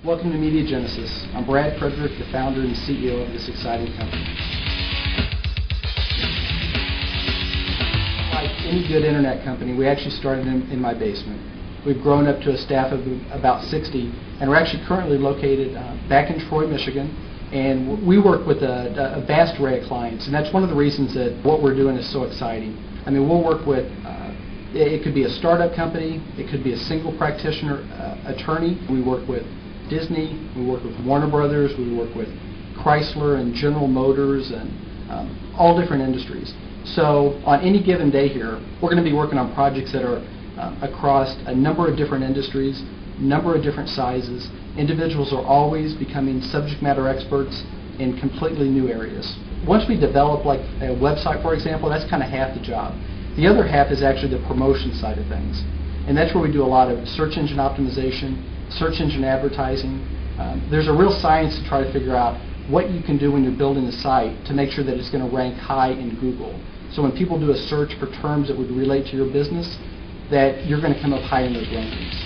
Welcome to Media Genesis. I'm Brad Frederick, the founder and CEO of this exciting company. Like any good internet company, we actually started in my basement. We've grown up to a staff of about 60, and we're actually currently located back in Troy, Michigan. And we work with a vast array of clients, and that's one of the reasons that what we're doing is so exciting. I mean, we'll work with, it could be a startup company, it could be a single practitioner attorney. We work with Disney, we work with Warner Brothers, we work with Chrysler and General Motors and all different industries. So on any given day here, we're going to be working on projects that are across a number of different industries, number of different sizes. Individuals are always becoming subject matter experts in completely new areas. Once we develop like a website, for example, that's kind of half the job. The other half is actually the promotion side of things. And that's where we do a lot of search engine optimization, search engine advertising. There's a real science to try to figure out what you can do when you're building a site to make sure that it's going to rank high in Google. So when people do a search for terms that would relate to your business, that you're going to come up high in those rankings.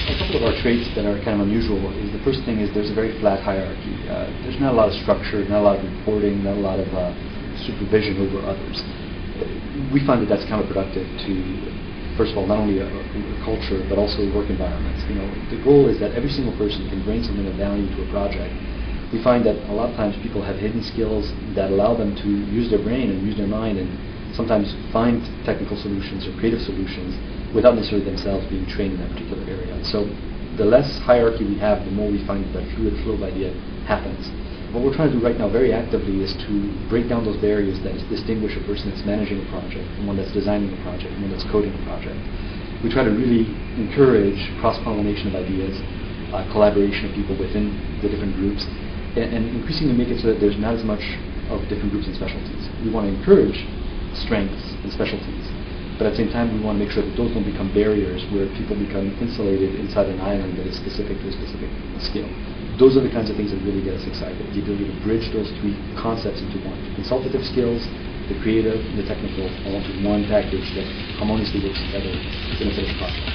A couple of our traits that are kind of unusual is the first thing is there's a very flat hierarchy. There's not a lot of structure, not a lot of reporting, not a lot of supervision over others. We find that that's counterproductive to, first of all, not only a culture but also work environments. You know, the goal is that every single person can bring something of value to a project. We find that a lot of times people have hidden skills that allow them to use their brain and use their mind and sometimes find technical solutions or creative solutions without necessarily themselves being trained in that particular area. So the less hierarchy we have, the more we find that fluid flow of idea happens. What we're trying to do right now very actively is to break down those barriers that distinguish a person that's managing a project from one that's designing a project, and one that's coding a project. We try to really encourage cross-pollination of ideas, collaboration of people within the different groups, and increasingly make it so that there's not as much of different groups and specialties. We want to encourage strengths and specialties, but at the same time we want to make sure that those don't become barriers where people become insulated inside an island that is specific to a specific skill. Those are the kinds of things that really get us excited, the ability to bridge those three concepts into one. Consultative skills, the creative, and the technical, all into one package that harmoniously works together in a finished product.